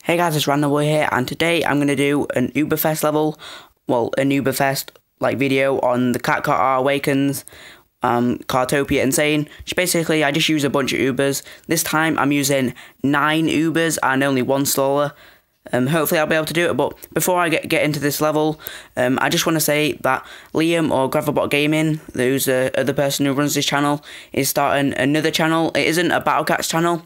Hey guys, it's Random Boy here, and today I'm going to do an UBERFEST level, well, an UBERFEST like video on the Kart Awakens Kartopia Insane. Basically, I just use a bunch of Ubers. This time I'm using 9 Ubers and only 1 staller. Hopefully I'll be able to do it, but before I get into this level, I just want to say that Liam or Gravelbot Gaming, who's the other person who runs this channel, is starting another channel. It isn't a Battle Cats channel.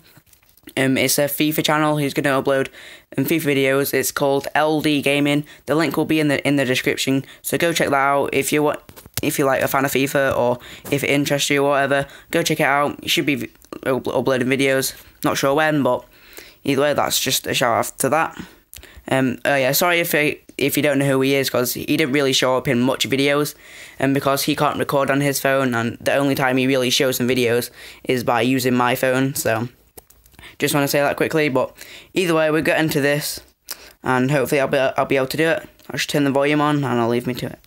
It's a FIFA channel. He's going to upload FIFA videos. It's called LD Gaming. The link will be in the description. So go check that out if you're like a fan of FIFA, or if it interests you or whatever. Go check it out. You should be uploading videos. Not sure when, but either way, that's just a shout out to that. Yeah, sorry if you don't know who he is, because he didn't really show up in much videos, and because he can't record on his phone, and the only time he really shows some videos is by using my phone. So just want to say that quickly, but either way, we'll get into this, and hopefully I'll be able to do it. I'll just turn the volume on, and I'll leave me to it.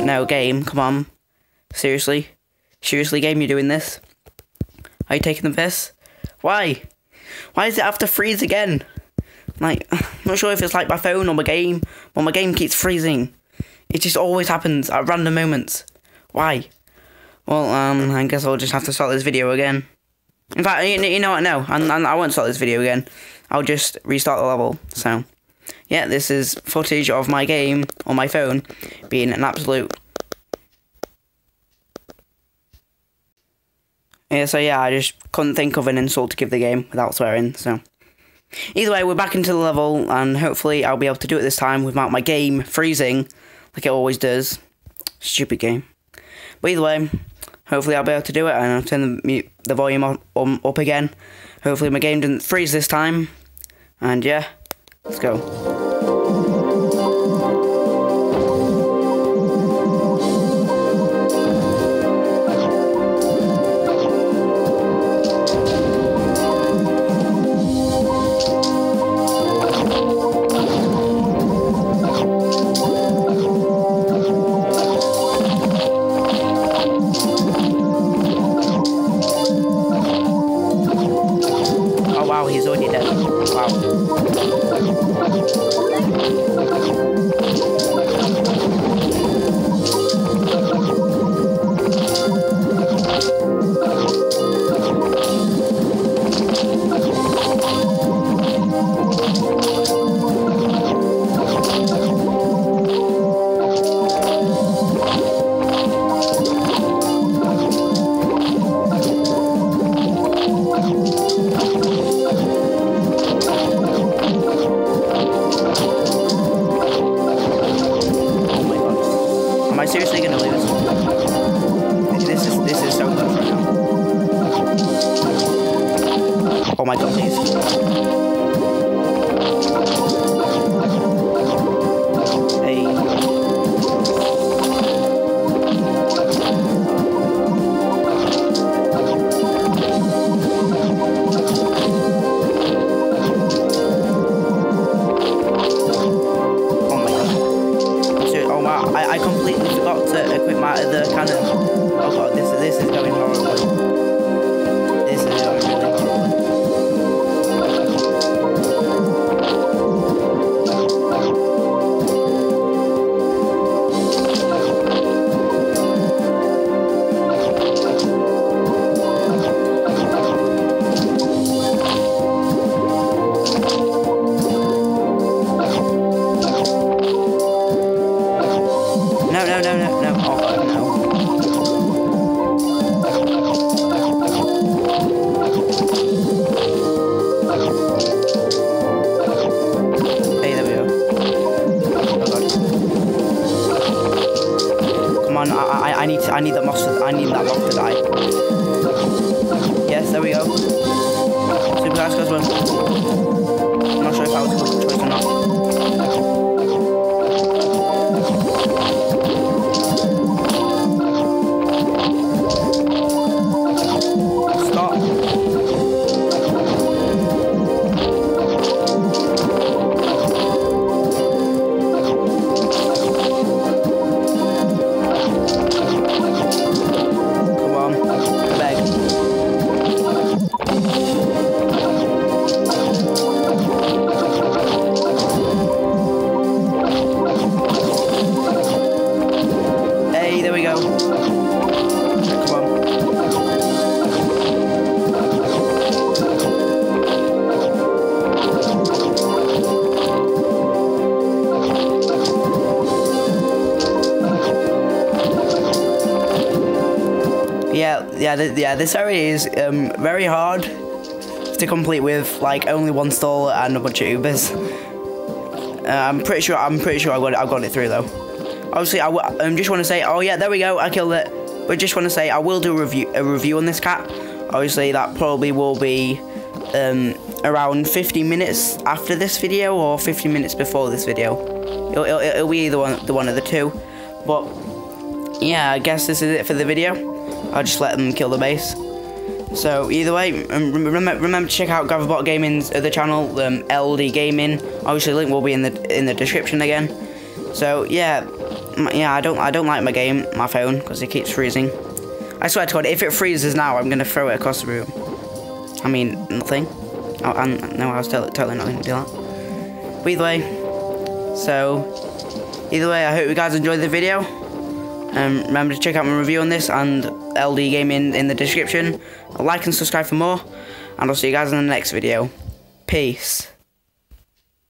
No, game, come on. Seriously? Seriously, game, you're doing this? Are you taking the piss? Why? Why does it have to freeze again? Like, I'm not sure if it's like my phone or my game, but my game keeps freezing. It just always happens at random moments. Why? Well, I guess I'll just have to start this video again. In fact, you know what, no, I won't start this video again. I'll just restart the level, so yeah, this is footage of my game on my phone being an absolute... Yeah, so yeah, I just couldn't think of an insult to give the game without swearing, so... Either way, we're back into the level, and hopefully I'll be able to do it this time without my game freezing, like it always does. Stupid game. But either way, hopefully I'll be able to do it, and I'll turn the volume up again. Hopefully my game didn't freeze this time, and yeah, let's go. Wow, he's already dead. Wow. I need that moth to die. Yes, there we go. Super Guys goes one. I'm not sure if that was a good choice or not. Stop. Come on, beg. Hey, there we go. Come on. Yeah, this area is very hard to complete with like only one stall and a bunch of Ubers. I'm pretty sure I've got it through though. Obviously, I just want to say, oh yeah, there we go, I killed it. But just want to say, I will do a review on this cat. Obviously, that probably will be around 50 minutes after this video or 50 minutes before this video. It'll be either one of the two. But yeah, I guess this is it for the video. I'll just let them kill the base. So either way, remember to check out Graverbot Gaming's other channel, LD Gaming. Obviously, the link will be in the description again. So yeah, I don't like my phone, because it keeps freezing. I swear to God, if it freezes now, I'm gonna throw it across the room. I mean, nothing. No, I was totally not gonna do that. But either way, I hope you guys enjoyed the video. Remember to check out my review on this and LD Gaming in the description. Like and subscribe for more, and I'll see you guys in the next video. Peace.